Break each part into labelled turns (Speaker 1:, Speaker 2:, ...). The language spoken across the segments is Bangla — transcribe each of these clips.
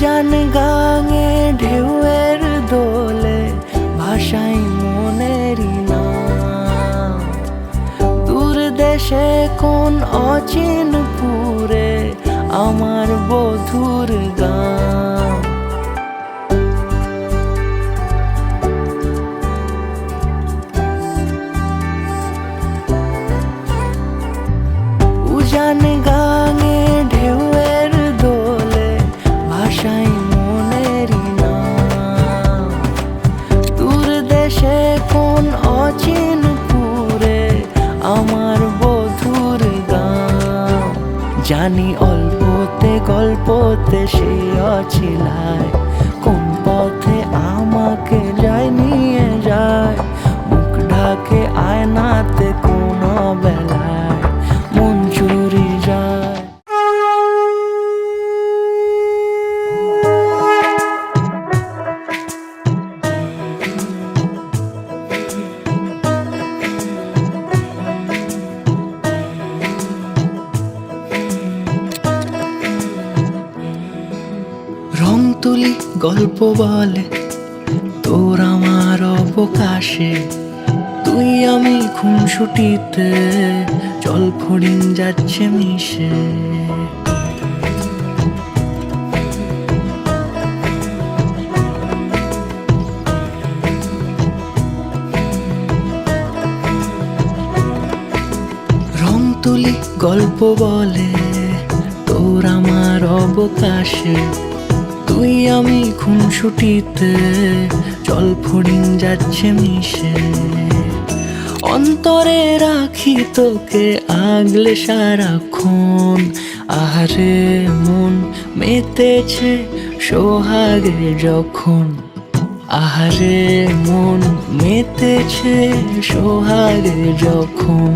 Speaker 1: উজান গাঙে ঢেউয়ের দোলে ভাষাই মনেরই নাম। দূর দেশে কোন অচিনপুরে আমার বধুর গান। উজান গাঙে ঢেউয়ের দোলে ভাষাই মনেরই নাম। দূর দেশে কোন অচিনপুরে আমার বধুর গান। জানি অল্পতে গল্পতে সে অছিলায় কোন পথে আমাকে যায় নিয়ে যায়। মুখ ঢাকে আয়নাতে কোন বেলায় মন চুরি যায়। রং তুলি গল্প বলে তোর আমার অবকাশে। তুই আমি খুনসুটিতে জল ফড়িং যাচ্ছে মিশে। রং তুলি গল্প বলে তোর আমার অবকাশে। তুই আমি খুনসুটিতে জল ফড়িং যাচ্ছে মিশে। অন্তরে রাখি তোকে আগলে সারাক্ষণ। আহারে মন মেতেছে সোহাগে যখন। আহারে মন মেতেছে সোহাগে যখন।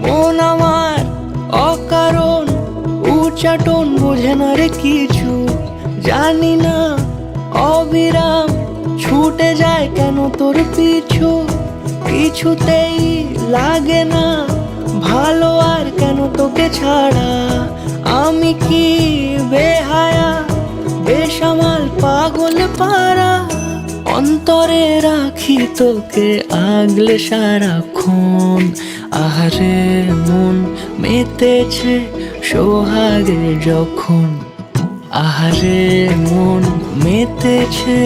Speaker 1: মন আমার অকারণ উচ্চাটন বোঝে না রে কিছু। জানি না অবিরাম ছুটে যায় কেন তোর পিছু। কিছুতেই লাগে না ভালো আর কেন তোকে ছাড়া। আমি কি বেহায়া বেসামাল পাগল পারা। অন্তরে রাখি তোকে আগলে সারাক্ষণ। আহারে মন মেতেছে সোহাগে যখন। আহারে মন মেতেছে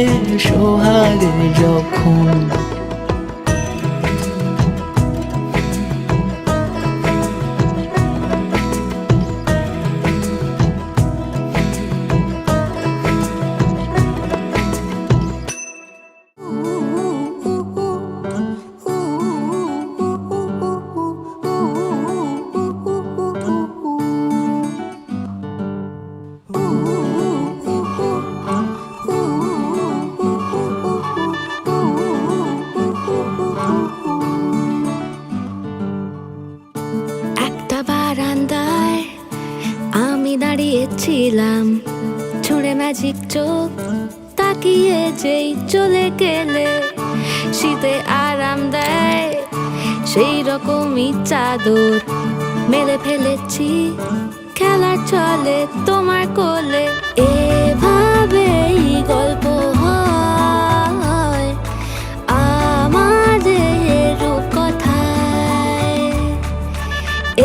Speaker 1: সোহাগে যখন।
Speaker 2: বারান্দায় আমি দাঁড়িয়েছিলাম, ছুঁড়ে ম্যাজিক চোখ তাকিয়ে যেই চলে গেলে। শীতে আরাম দেয় সেই রকমই চাদর মেলে ফেলেছি খেলার চলে তোমার কোলে। এভাবেই গল্প হয় আমাদের রূপকথায়।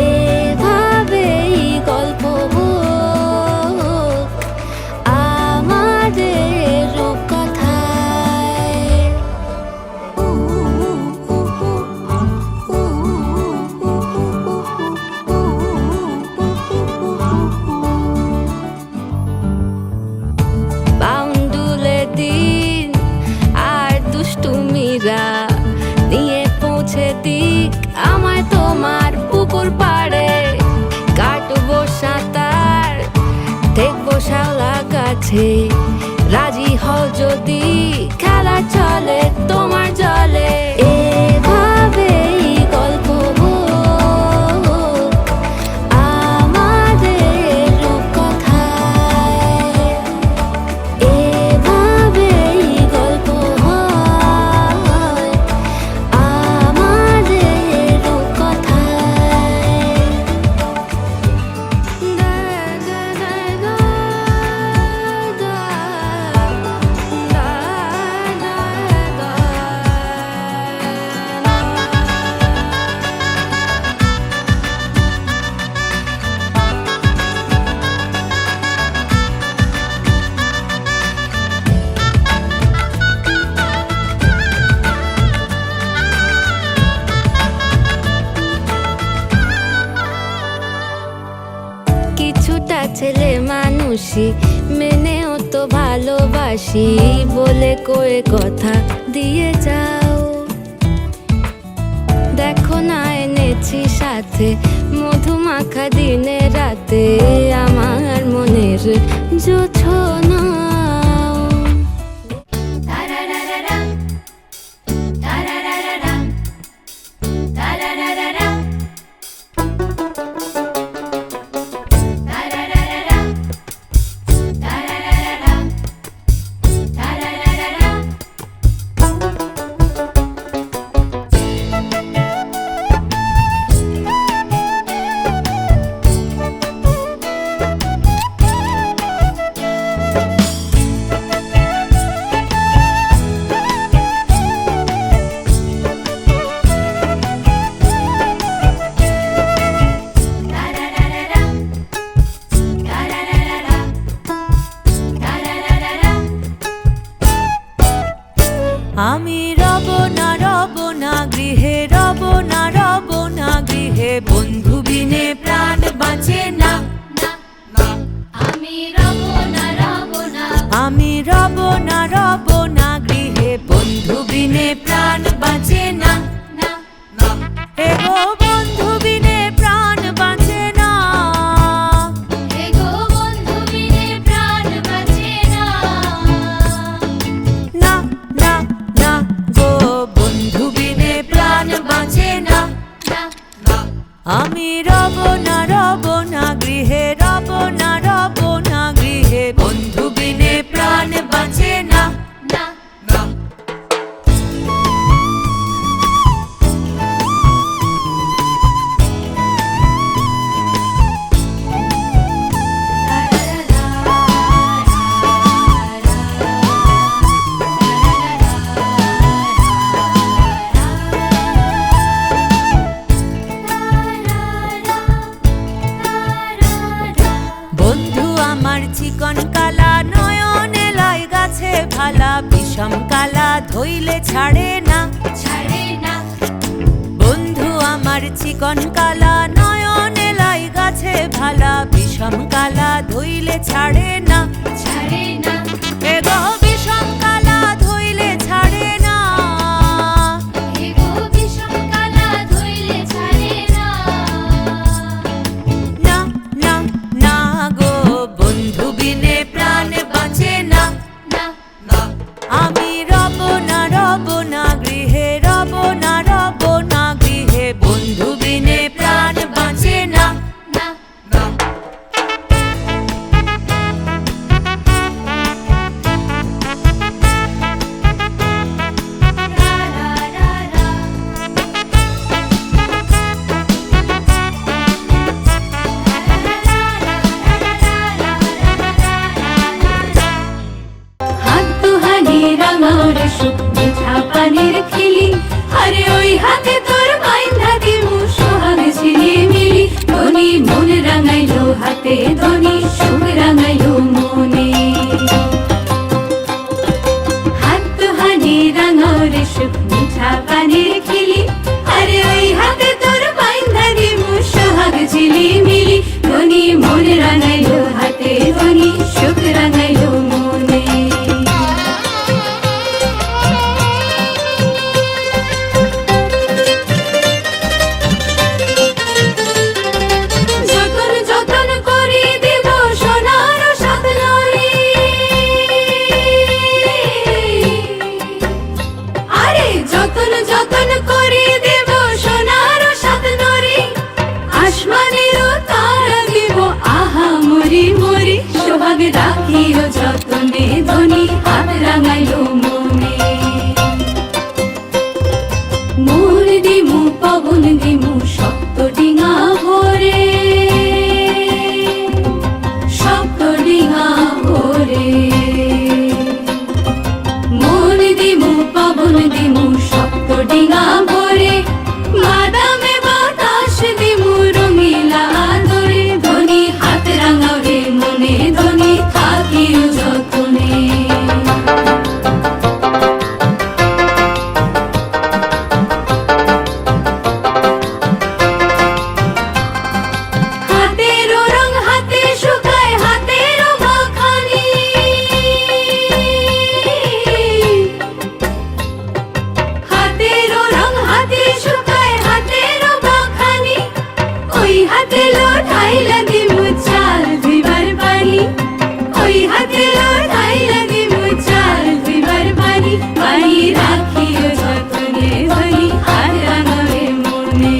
Speaker 2: এভাবেই গল্প হোক আমাদের রূপকথায়। বাউন্ডুলে দিন আর দুষ্টুমিরা নিয়ে পৌঁছে দিক আমায় তোমার পুকুর পাড়ে। কাটবো সাঁতার দেখবো শাওলা গাছে, রাজি হও যদি খেলা চলে তোমার জলে। খুশি মেনেও তো ভালোবাসি বলে কয়ে কথা দিয়ে যাও। দেখো না এনেছি সাথে মধুমাখা দিনে রাতে আমার মনের জোছনা।
Speaker 3: আমি রব না গৃহে, রব না গৃহে, বন্ধু বিনে প্রাণ বাঁচে না।
Speaker 2: আমি রব না
Speaker 3: আমি রব না গৃহে, বন্ধু বিনে প্রাণ বাঁচে না। এগো বন্ধু বিনে প্রাণ বাঁচে না।
Speaker 2: এগো বন্ধু বিনে প্রাণ বাঁচে না।
Speaker 3: না না না গো বন্ধু বিনে প্রাণ বাঁচে না। আমি রব না গৃহে, রব না গৃহে, বন্ধু বিনে প্রাণ বাঁচে না। বন্ধু আমার চিকন কালা নয়নে লাই গাছে ভালা, বিষম কালা ধইলে ছাড়ে না। বন্ধু আমার চিকন কালা নয়নে লাই গাছে ভালা, বিষম কালা ধইলে ছাড়ে না। এগো বিষম কালা ধইলে ছাড়ে না। না না না গো বন্ধু বিনে প্রাণ বাঁচে না। আমি রব না গৃহে, রব না গৃহে, বন্ধু বিনে প্রাণ বাঁচে না।
Speaker 2: হাত দুহানি রাঙারে সুখ মিঠা পানির খিলি, আরে ওই হাতে তোর বাইন্ধা দিমু সোহাগ ঝিলিমিলি। ধনী মন রাঙাইলো হাতে, ধনী সুখ রাঙাইলো মনে। হাত দুহানি রাঙারে সুখ মিঠা পানির খিলি, আরে ওই হাতে তোর বাইন্ধা দিমু সোহাগ ঝিলিমিলি। ধনী মন রাঙাইলো হাতে, ধনী সুখ রাঙাইলো মনে। যতন যতন করি দেব সোনার সাত নরি, আরে যতন যতন করি দেব সোনার সাত নরি। আসমানেরও তারা দেব আহা মরি মরি, সোহাগ রাখি ওই হাতে লড়াই লাগে মুচাল দিবার বাড়ি বাড়ি রাখিও যতনে বলি হাত রাঙাবে মনে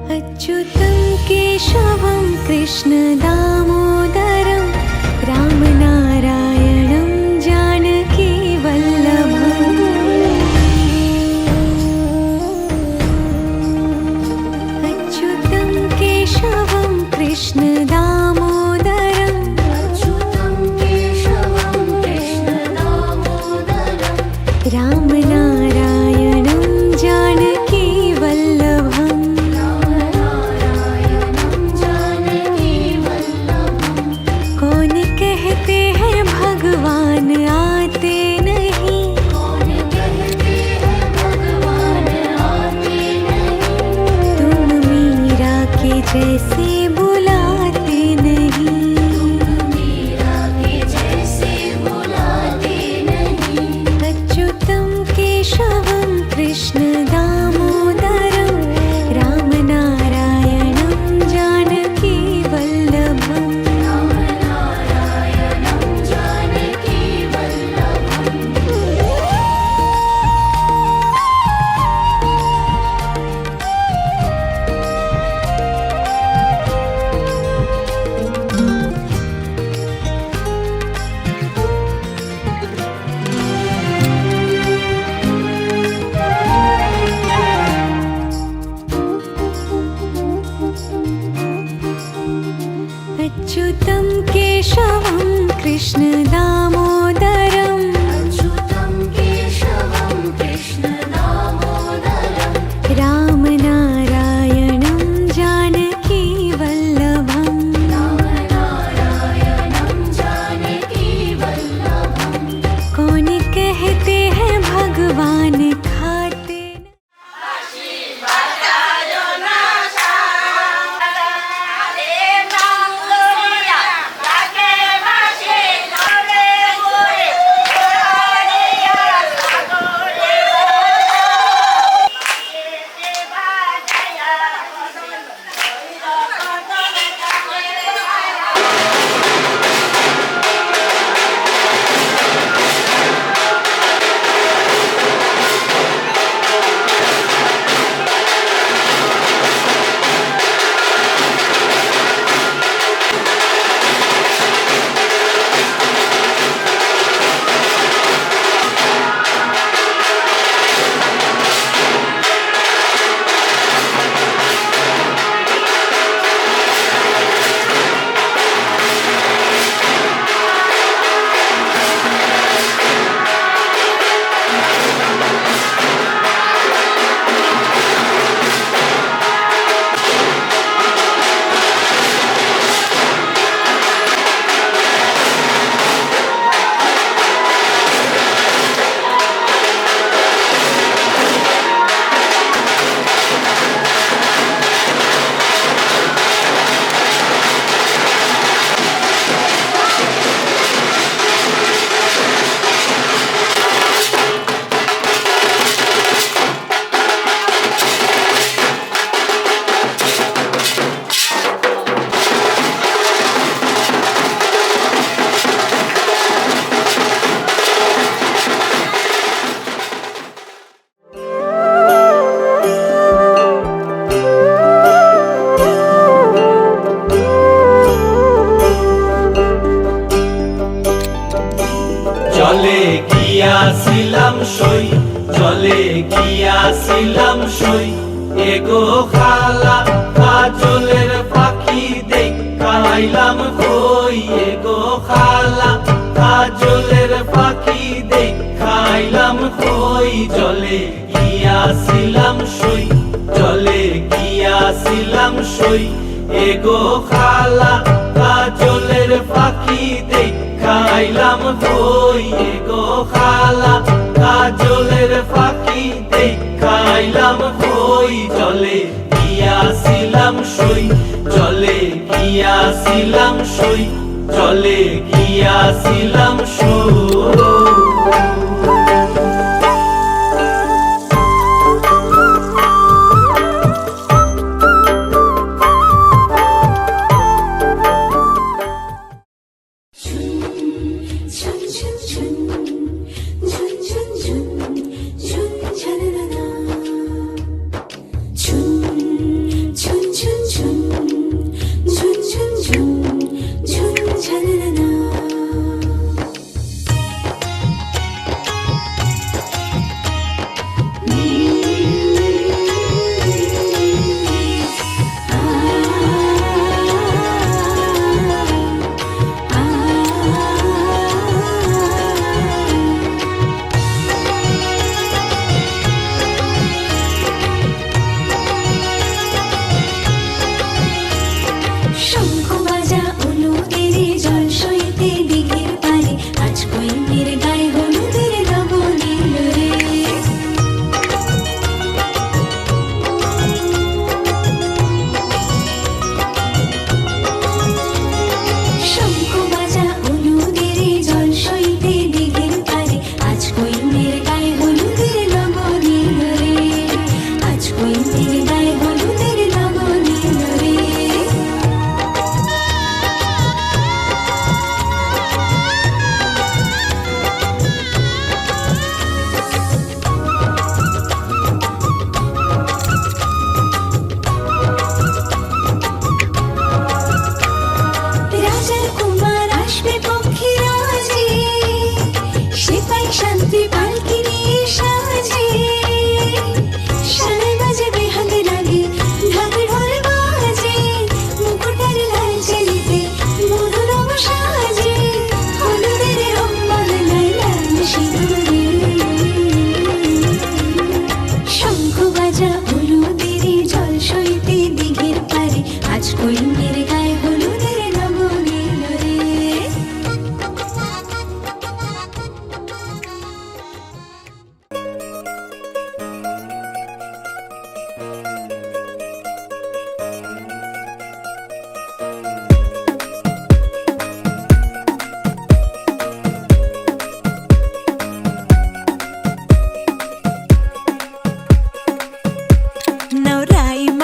Speaker 4: अच्युतं केशवं कृष्णदामोदरं रामनारायणं जानकीवल्लभम् अच्युतं केशवं कृष्णदामोदरं रामनारायणं जानकीवल्लभम् कौन कहते हैं भगवान आते नहीं तुम मीरा के जैसे बुलाते नहीं अच्युतं केशवं कृष्ण दामोदरं रामनारायणं जानकी वल्लभम् अच्युतं केशवं कृष्ण दामोदरं रामनारायणं जानकी वल्लभम् कौन कहते हैं भगवान खाते
Speaker 5: জলে গিয়াছিলাম সই জলে গিয়াছিলাম সই এগো খালা কাজলের পাখি দেখাইলাম কই এগো খালা কাজলের পাখি দেখাইলাম কই জলে গিয়াছিলাম সই জলে গিয়াছিলাম সই এগো খালা কাজলের পাখি দেখাইলাম কই এগো খালা কাজলের পাখি দেখাইলাম কই জলে গিয়াছিলাম সই জলে গিয়াছিলাম সই জলে গিয়াছিলাম সই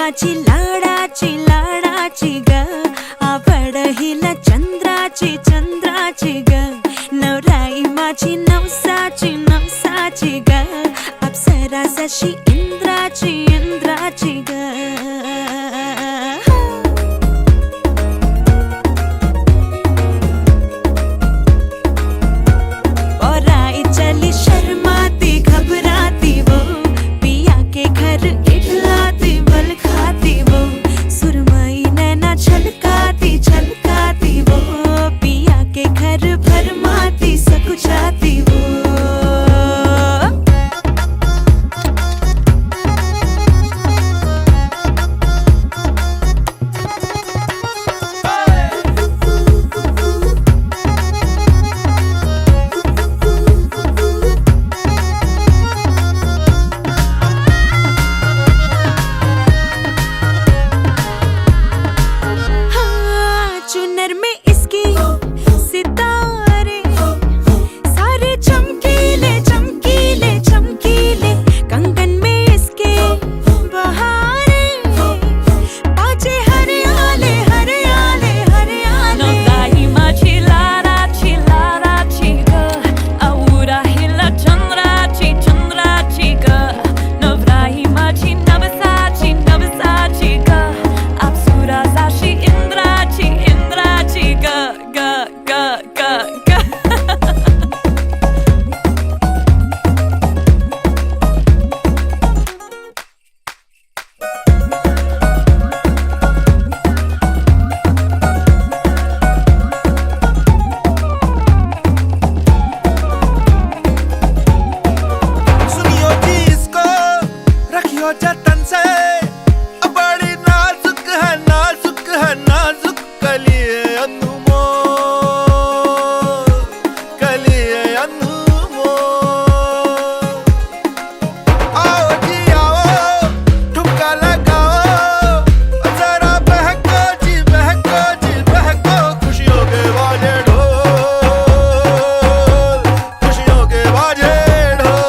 Speaker 4: माझी लाडाची लाडाची ग आवड हिला चंद्राची चंद्राची ग नवराई माझी नवसाची नवसाची ग अप्सरा जशी इंद्राची इंद्राची ग शर्माती घबराती वो पिया के घर इठलाती बल खाती वो सुरमई नैना छलकाती छलकाती वो पिया के घर भरमाती सकुचाती वो चुनर में इसकी सितारे सारे चमकीले चमकीले चमकीले कंगन में इसके बहारे पाचे हरियाले हरियाले हरियाले नवराई माझी लाडाची लाडाची ग औरा हिला चंद्राची चंद्राची ग नवराई माझी नवसाची नवसाची ग अप्सरा जशी इंद्राची इंद्राची ग ग ग ग ग
Speaker 6: सुनियो जी इसको रखियो जतन से बड़ी नाजुक है नाजुक है नाजुक कलिए अनमोल कलिए अनमोल आओ जी आओ ठुमका लगाओ जरा बहको जी बहको खुशियों के बाजे ढोल खुशियों के बाजे ढोल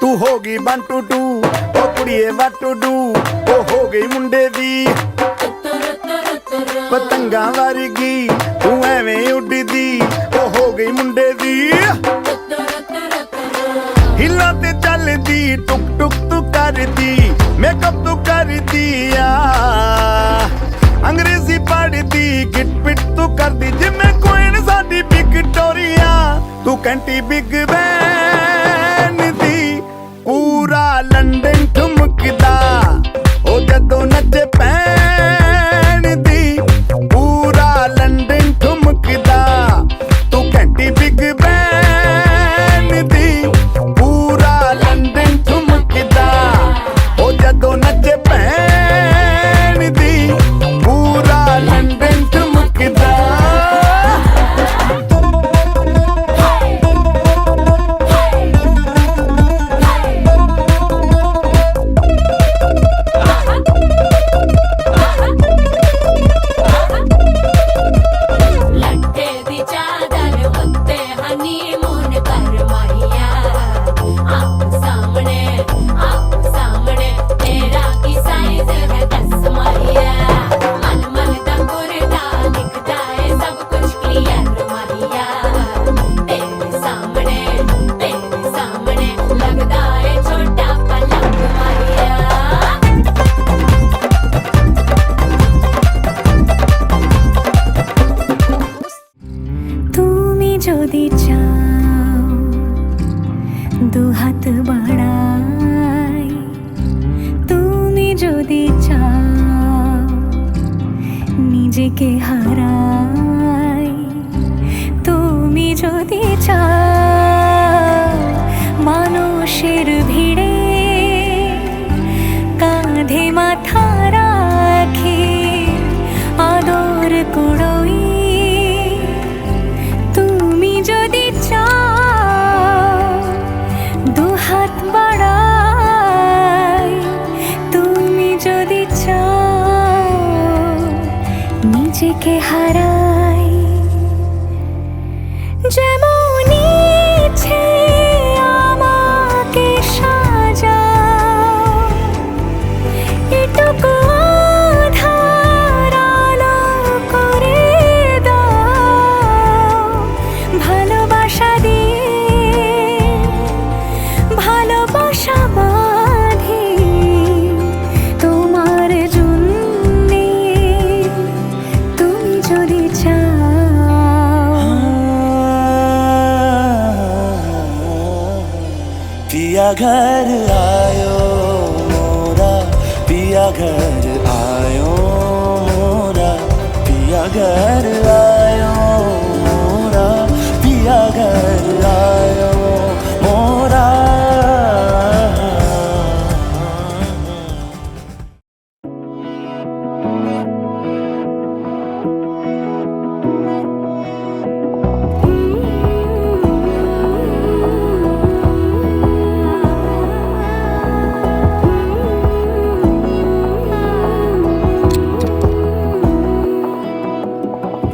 Speaker 6: तू होगी 1 2 2 ओ कुड़िए what to do ओ हो गई मुंडे दी पतंगा वर्गी तू एवें उड़दी ओ हो गई मुंडे दी हिला ते चलदी टुक टुक तू करदी मेकअप तू करदी आ अंग्रेजी पढ़दी गिट पिट तू करदी जिम्मे कोइन साडी विक्टोरिया तू कैंटी बिग बैन दी पूरा लंदन ठुमकदा ओ जदों नचे पैन दी पूरा लंदन ठुमकदा तू कैंटी बिग बैन दी पूरा लंदन ठुमकदा ओ जदों नचे पैन दी पूरा लंदन ठुमकदा
Speaker 2: लट्टे दी चादर उत्ते हनीमून कर माहिया आप सामने तेरा की साइज है 10 माहिया मन मन दा गुरदा दिखदा है सब कुछ क्लियर माहिया तेरे सामने लगदा है छोटा पलंग माहिया
Speaker 4: তুমি যদি চাও দু হাত বাড়াই তুমি যদি চাও নিজেকে হারাই তুমি যদি চাও মানুষের ভিড়ে কাঁধে মাথা রাখি আদর কুড়োই তুমি যদি চাও নিজেকে হারাই যেমন ইচ্ছে আমাকে সাজাও, এটুকু আধার আলো করে দাও। ভালোবাসা দিয়ে ভালোবাসা বাঁধি তোমার জন্যে, তুমি যদি চাও।
Speaker 1: पिया घर आयो मोरा, पिया घर आयो मोरा, पिया घर आयो मोरा, पिया घर आयो मोरा।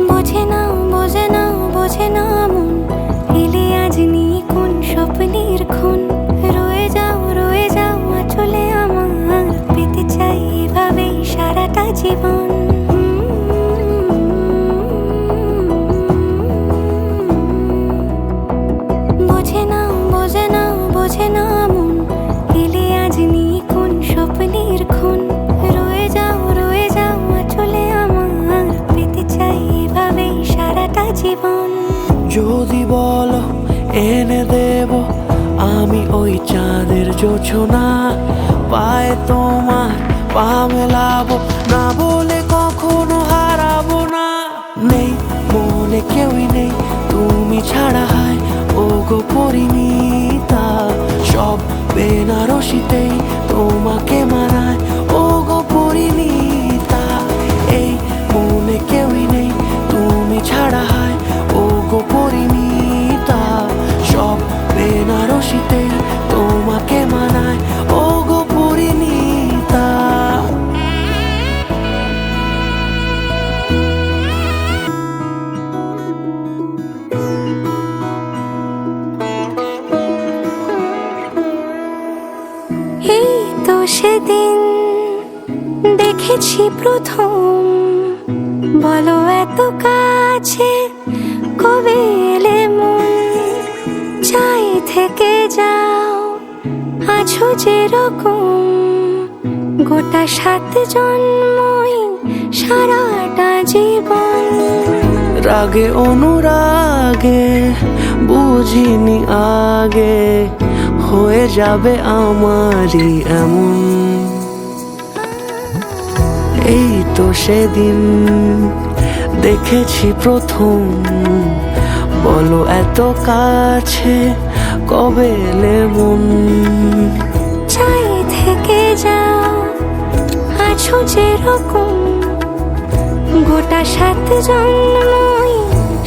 Speaker 4: বোঝে না বোঝে না বোঝে না মন, এলে আজ নিয়ে কোন স্বপ্নের খুন। রয়ে যাও চলে আমার, পেতে চাই এভাবেই সারাটা জীবন। বোঝে না বোঝে না বোঝে না মন, এলে আজ নিয়ে কোন স্বপ্নের খুন। রয়ে যাও চলে আমার, পেতে চাই এভাবেই সারাটা জীবন।
Speaker 1: যদি বলো এনে দেব আমি ওই চাঁদের জোছনা, পায়ে তোমার পা মেলাবো, না বলে কখনো হারাবো না। নেই মনে কেউই নেই তুমি ছাড়া, হায় ও গো পরিণীতা। সব বেনারসিতেই তোমাকে মানায় ও গো পরিণীতা। এই মনে কেউই নেই তুমি ছাড়া, হায় ও গো পরিণীতা। সব বেনারসিতেই তোমাকে মানায় ও গো পরিণীতা।
Speaker 4: এই তো সেদিন দেখেছি প্রথম, বলো এত কাছে কবে এলে মন। চাই থেকে যাও আছো যেরকম, গোটা 7 জন্মই সারাটা জীবন।
Speaker 1: রাগে অনুরাগে বুঝিনি আগে, হয়ে যাবে আমারই এমন। এই তো সেদিন দেখেছি প্রথম, বলো এত কাছে কবে এলে মন।
Speaker 4: চাই থেকে যাও আছো যেরকম, গোটা 7 জন্মই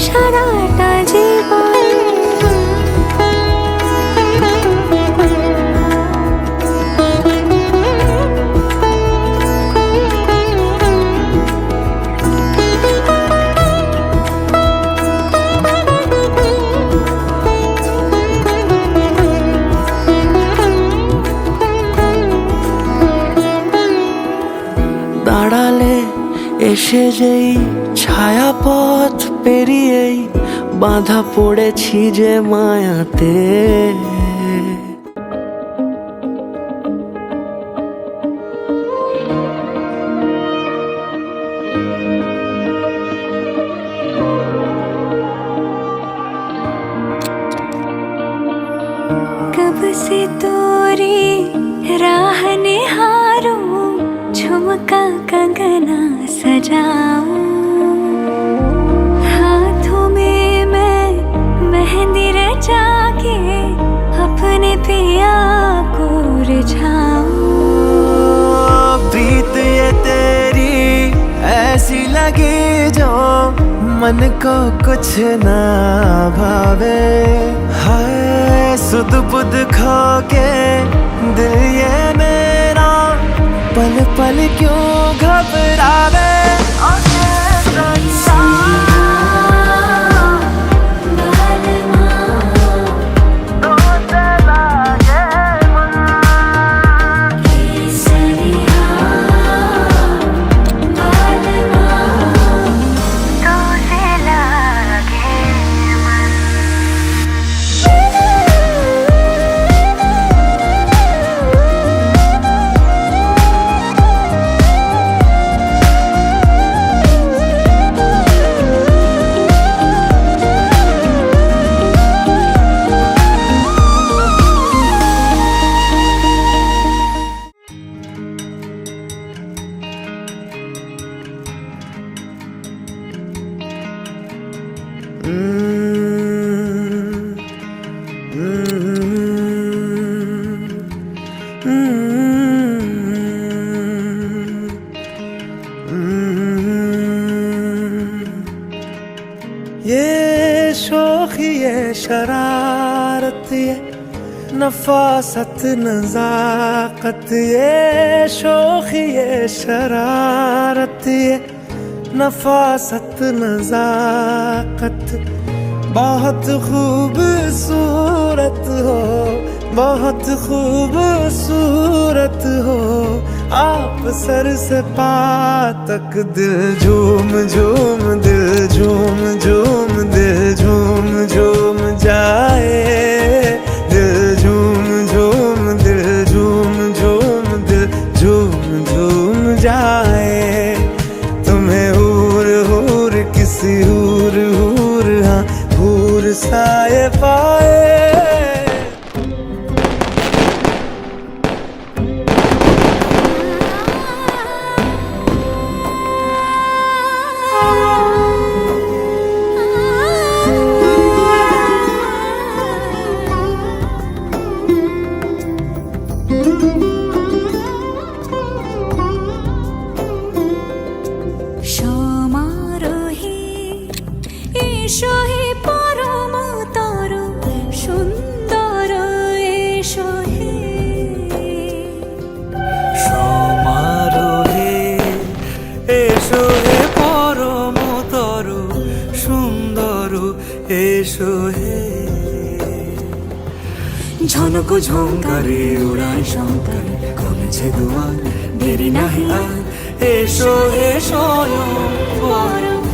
Speaker 4: সারাটা জীবন।
Speaker 1: দাঁড়ালে এসে যেই ছায়াপথ পেরিয়েই বাঁধা পড়েছি যে মায়াতে।
Speaker 4: कब से तोरी राह निहारूं, झुमका कंगना सजाऊं। हाथों में मैं मेहंदी रचा के अपने पिया को रिझाऊं।
Speaker 1: प्रीत ये तेरी ऐसी लगी जो मन को कुछ ना भावे। हाय सुध बुध खो के दिल ये मेरा पल पल क्यों घबरावे। ये शोखी ये शरारत ये नफासत नजाकत ये शोखी ये शरारत ये नफासत नजाकत बहुत खूबसूरत हो बहुत खूबसूरत हो आप सर से पा तक दिल झूम झूम दिल झूम झूम दिल झूम झूम जाए दिल झूम झूम दिल झूम झूम दिल झूम झूम जाए तुम्हें हूर हूर किसी हूर हूर हाँ हूर साए पाए
Speaker 4: সমারোহে এসো হে পরম তর সুন্দর এসো হে
Speaker 1: সমারোহে এসো হে পরমতর সুন্দর এসো হে ঝনক ঝঙ্কারে উড়ায় শঙ্কারে কমেছে দুয়ার দেরি নাহি আর এসো হে স্বয়ং পরম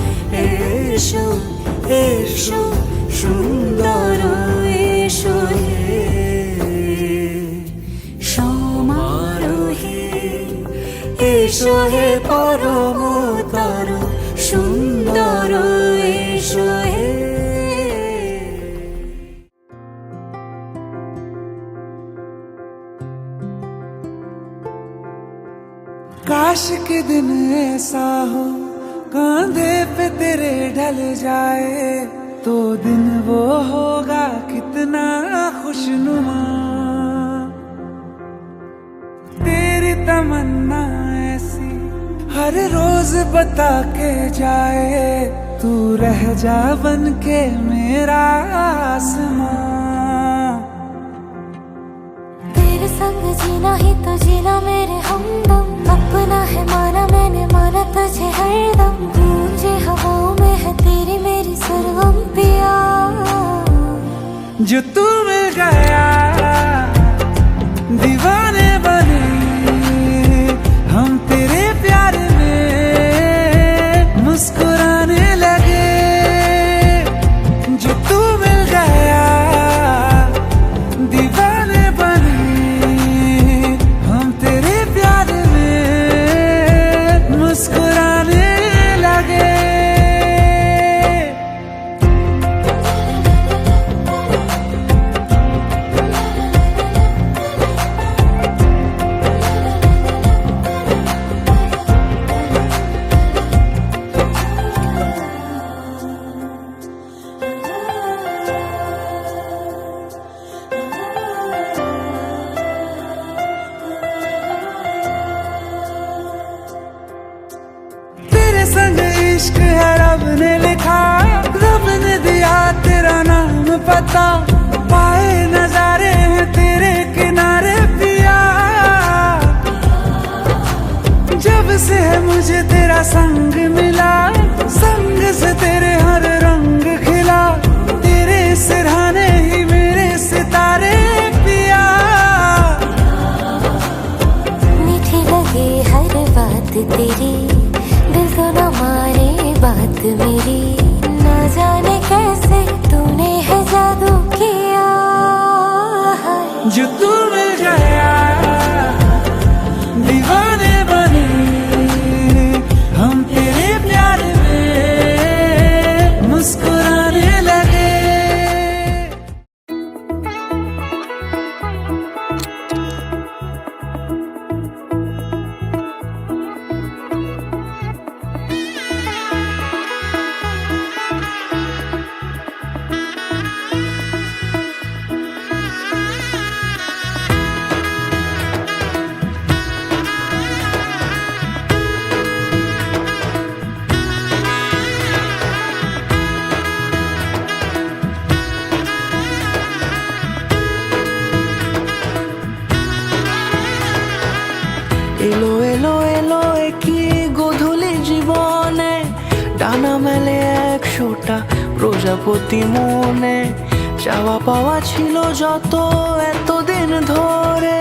Speaker 1: এসো এসো সুন্দর এসো হে সমারোহে এসো হে পরমতর সুন্দর এসো হে काश के दिन ऐसा हो कांधे पे तेरे ढल जाए तो दिन वो होगा कितना खुशनुमा तेरी तमन्ना ऐसी हर रोज बता के जाए तू रह जा बन के मेरा आसमां
Speaker 4: तेरे संग जीना ही तो जीना मेरे हमदम अपना है माना मैंने माना तुझे हरदम गूंजे हवाओं में है तेरी मेरी सर्वम पिया
Speaker 1: जो तू मिल गया दीवाने बने हम तेरे प्यार में मुस्कुराने लगे जो तू मिल गया दीवाने बने हम तेरे प्यार में मुस्कुराने लगे तेरे संग इश्क है रब ने लिखा रब ने दिया तेरा नाम पता पाए नजारे हैं तेरे किनारे पिया जब से है मुझे तेरा संग मिला संग से तेरे हर रंग खिला तेरे सिरहाने ही मेरे सितारे पिया
Speaker 4: मीठी लगे हर बात तेरी दिल को न मारे बात मेरी ना जाने कैसे तूने है जादू की
Speaker 1: প্রজাপতি মনে চাওয়া পাওয়া ছিল যত এতদিন ধরে,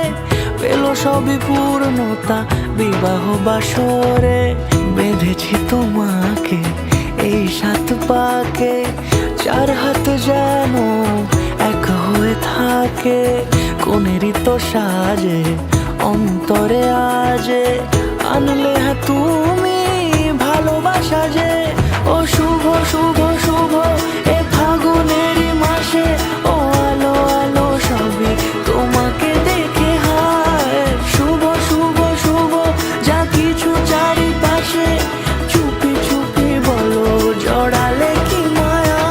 Speaker 1: পেল সবই পূর্ণতা বিবাহ বাসরে। বেঁধেছি তোমাকে এই 7 পাকে, 4 হাত যেন এক হয়ে থাকে। কোনেরই তো সাজে অন্তরে আজে আনলে হ্যাঁ তুমি ভালোবাসা যে। ও শুভ শুভ শুভ এ ফাগুনেরই মাসে, ও আলো আলো সবই তোমাকে দেখে হায়। শুভ শুভ শুভ যা কিছু চারিপাশে, চুপি চুপি বলো জড়ালে কি মায়া।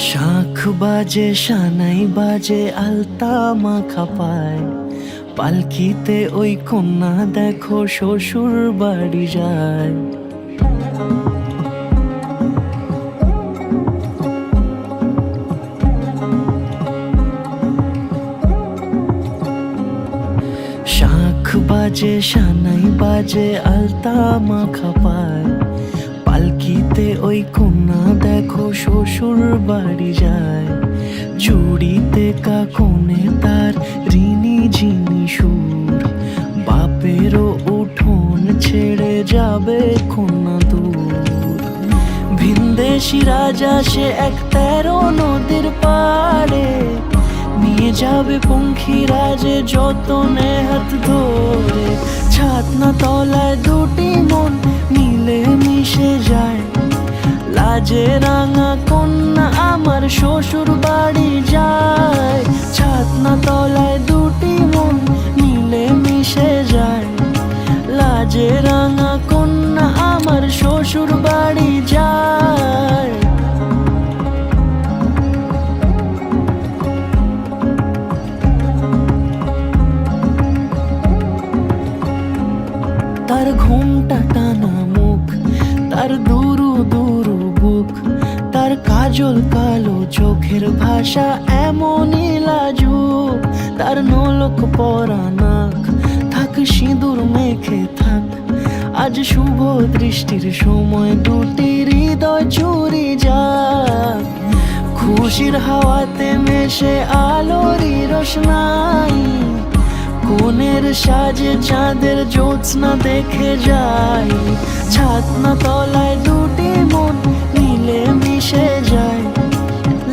Speaker 1: শাঁখ বাজে সানাই বাজে আলতা মাখা পায়, পালকিতে ওই কন্যা দেখো শ্বশুর বাড়ি যায়। শাঁখ বাজে সানাই বাজে আলতা মাখা পায়, পালকিতে ওই কন্যা দেখো শ্বশুর বাড়ি যায়। জুড়িতে কাকনে তার ঋণী ঝিনি সুর, বাপেরও উঠোন ছেড়ে যাবে কন্যা দূর। ভিনদেশি রাজা সে এক 13 নদীর পাড়ে, নিয়ে যাবে পঙ্খিরাজে যতনে হাত ধরে। ছাতনা তলায় দুটি মন মিলে মিশে যায়, লাজে রাঙা কন্যা আমার শ্বশুর বাড়ি যায়। ছাতনা তলায় দুটি মন মিলে মিশে যায়, লাজে রাঙা কন্যা আমার শ্বশুর বাড়ি যায়। তার ঘুমটা টানা মুখ, তার দুরু দুরু বুক, তার কাজল কালো চোখের ভাষা এমনই লাজুক। তার নোলক পরা নাক থাক সিঁদুর মেখে থাক, আজ শুভ দৃষ্টির সময় দুটি হৃদয় চুরি যাক। খুশির হাওয়াতে মেশে আলোরই রোশনাই, কোণের সাজে চাঁদের জ্যোৎস্না দেখে যাই। ছাতনা তলায় দুটি মন মিলে মিশে যায়,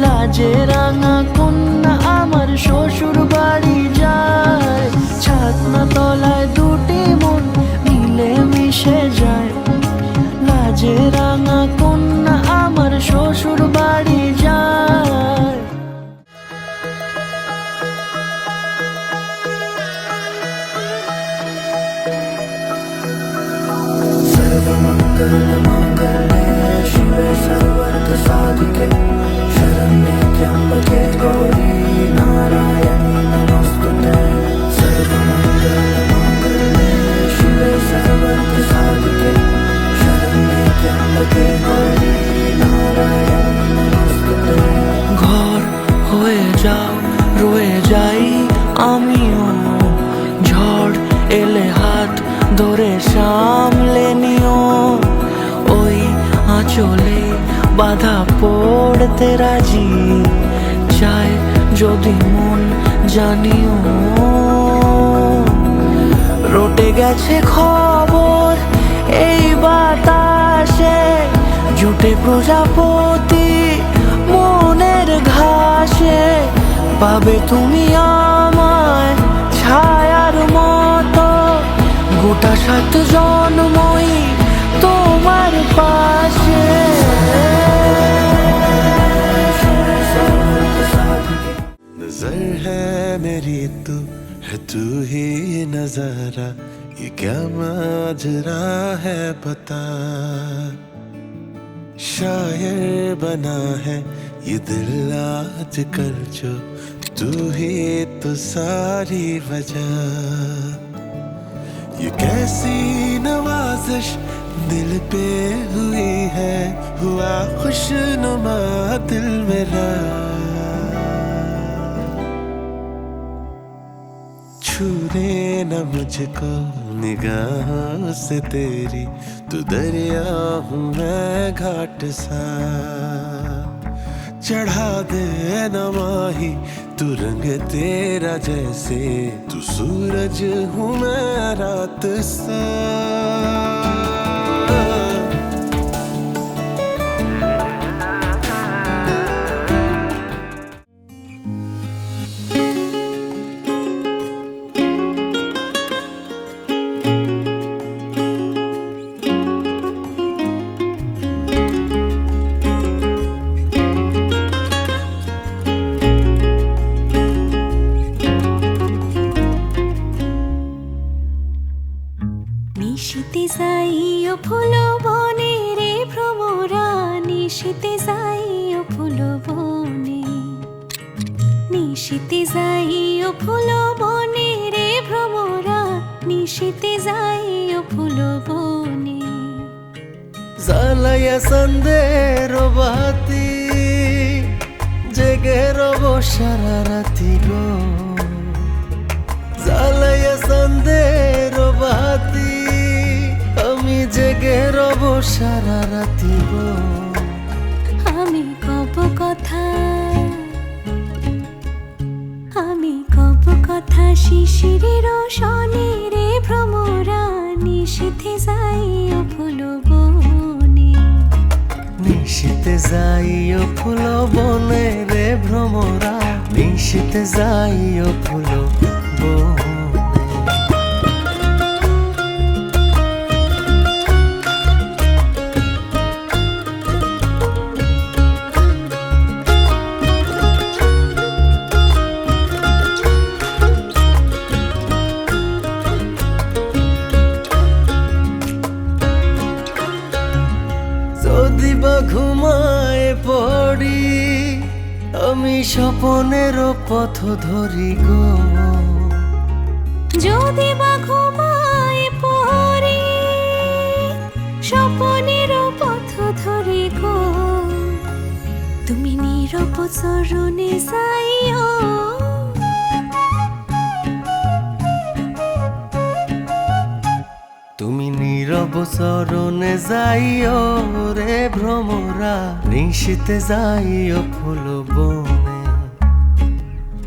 Speaker 1: লাজে রাঙা কন্যা আমার শ্বশুর বাড়ি যায়। ছাতনা তলায় দুটি মন মিলে মিশে যায়, লাজে রাঙা কন্যা আমার শ্বশুর বাড়ি যায়। शिवे सर्वार्थ साधिके शरण्ये त्र्यंबके गौरी नारायणी नमोस्तुते। सर्वमंगलमांगल्ये शिवे सर्वार्थ साधिके शरण्ये त्र्यंबके गौरी नारायणी नमोस्तुते। ঘর হয়ে যাও রয়ে যাই আমিও, ঝড় এলে হাত ধরে সামলে নিও। ওই আঁচলে বাধা পড়তে রাজি, চায় যদি মন জানিও। রটে গেছে খবর এই বাতাসে, জুটে প্রজাপতি মনের ঘাসে। পাবে তুমি আমায় ছায়ার মতো, গোটা 7 জন্মই তোমার পাশে।
Speaker 7: नजर है मेरी तू है तू ही नजारा, ये क्या माजरा है बता। शायर बना है ये दिल आजकल जो तू ही तो सारी वजह। ये कैसी नवाजिश दिल पे हुई है, हुआ खुशनुमा दिल मेरा। छूने न मुझको निगाहों से तेरी, तू दरिया हूँ मैं घाट सा। चढ़ा दे न माही तू रंग तेरा जैसे, तू सूरज हूँ मैं रात सा।
Speaker 4: নিশিতে যাইও ফুল বনে রে ভ্রমরা, নিশিতে যাইও ফুল বনে, নিশিতে যাইও ফুল বনে রে ভ্রমরা, নিশিতে যাইও ফুল বনে।
Speaker 1: জ্বালাইয়া সন্দের বাতি জেগে রব সারা রাতি গো, জ্বালাইয়া সন্দের বাতি আমি জেগে রব সারা রাতি গো।
Speaker 4: আমি কব কথা, আমি কব কথা শিশিরের শনি রে ভ্রমরা, নিশিতে যাইও ফুল বনে,
Speaker 1: নিশিতে যাইও ফুল বনে রে ভ্রমরা, নিশিতে যাইও ফুল বনে। যদি বা ঘুমায় পড়ি আমি স্বপনের পথ ধরি গো,
Speaker 4: যদি বা ঘুমায় পড়ি স্বপনের পথ ধরি গো, তুমি নীরব চরণে যাইও,
Speaker 1: তুমি নীরব চরণে যাইও রে ভ্রমরা, নিশিতে যাইও ফুল বনে।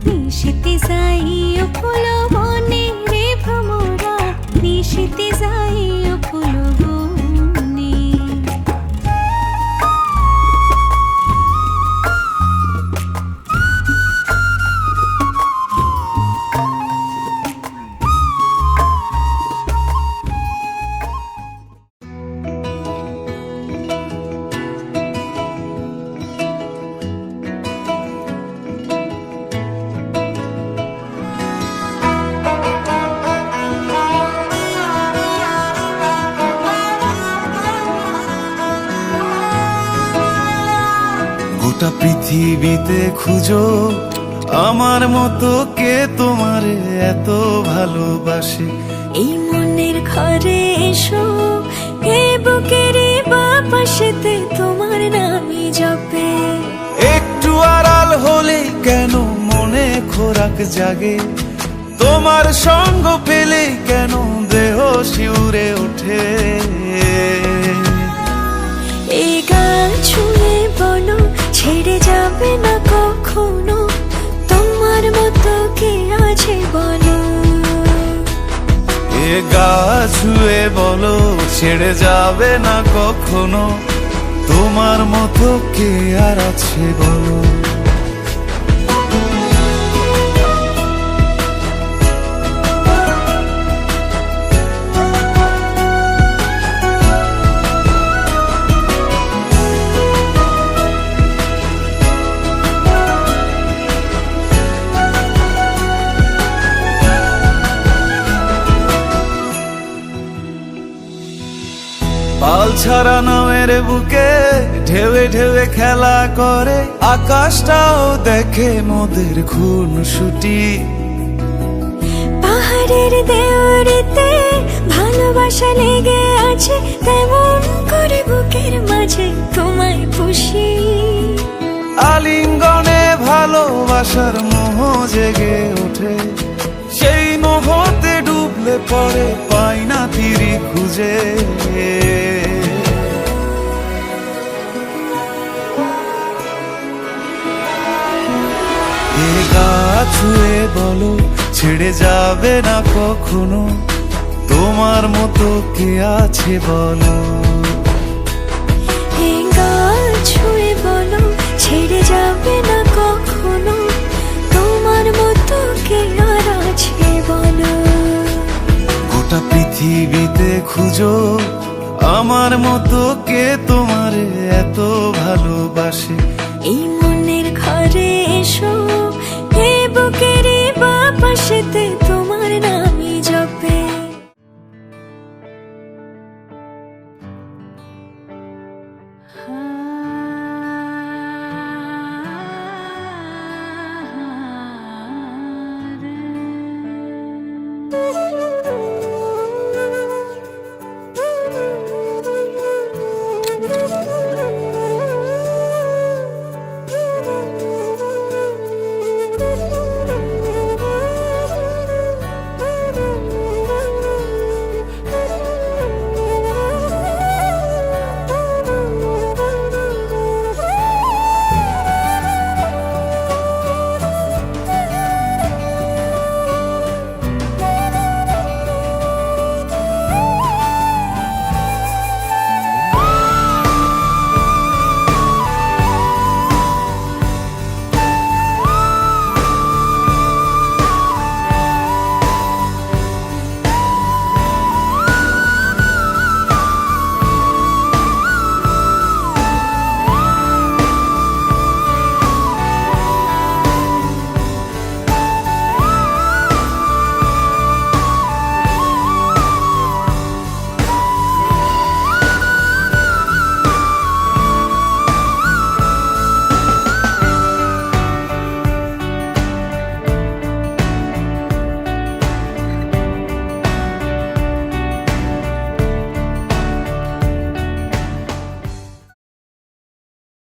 Speaker 4: নিশিতে যাইও ফুল বনে রে ভ্রমরা, নিশিতে যাইও ফুল বনে।
Speaker 1: গোটা পৃথিবীতে খুঁজো আমার মতো কে তোমারে এত ভালোবাসে।
Speaker 4: এই মনের ঘরে এসো, এ বুকের বাপাশেতে তোমার নামই জপে।
Speaker 1: একটু আড়াল হলে কেন মনে খোরাক জাগে, তোমার সঙ্গ পেলে কেন দেহ শিউরে ওঠে।
Speaker 4: এই গান ছুঁয়ে বলো ছেড়ে যাবে না কখনো, তোমার মতো কে আছে বলো।
Speaker 1: এ গা ছুঁয়ে বলো ছেড়ে যাবে না কখনো, তোমার মতো কে আর আছে বলো। পাল ছাড়া নামের বুকে ঢেউে ঢেউে খেলা করে, আকাশটাও দেখে মোদের খুনসুটি।
Speaker 4: পাহাড়ের দেওয়ারিতে ভালোবাসা লেগে আছে, তেমন করে বুকের মাঝে তোমায় পুষি।
Speaker 1: আলিঙ্গনে ভালোবাসার মোহ জেগে ওঠে, সেই মোহতে ডুবলে পরে পাই না তীরি খুঁজে। এ গা ছুঁয়ে বলো ছেড়ে যাবে না কখনো, তোমার মতো কে আছে বলো।
Speaker 4: এ গাল ছুঁয়ে বলো ছেড়ে যাবে না কখনো, তোমার মতো কে আর আছে বলো।
Speaker 1: গোটা পৃথিবীতে খুঁজো আমার মতো কে তোমারে এত ভালোবাসে।
Speaker 4: এই মনের ঘরে এসো, এ বুকে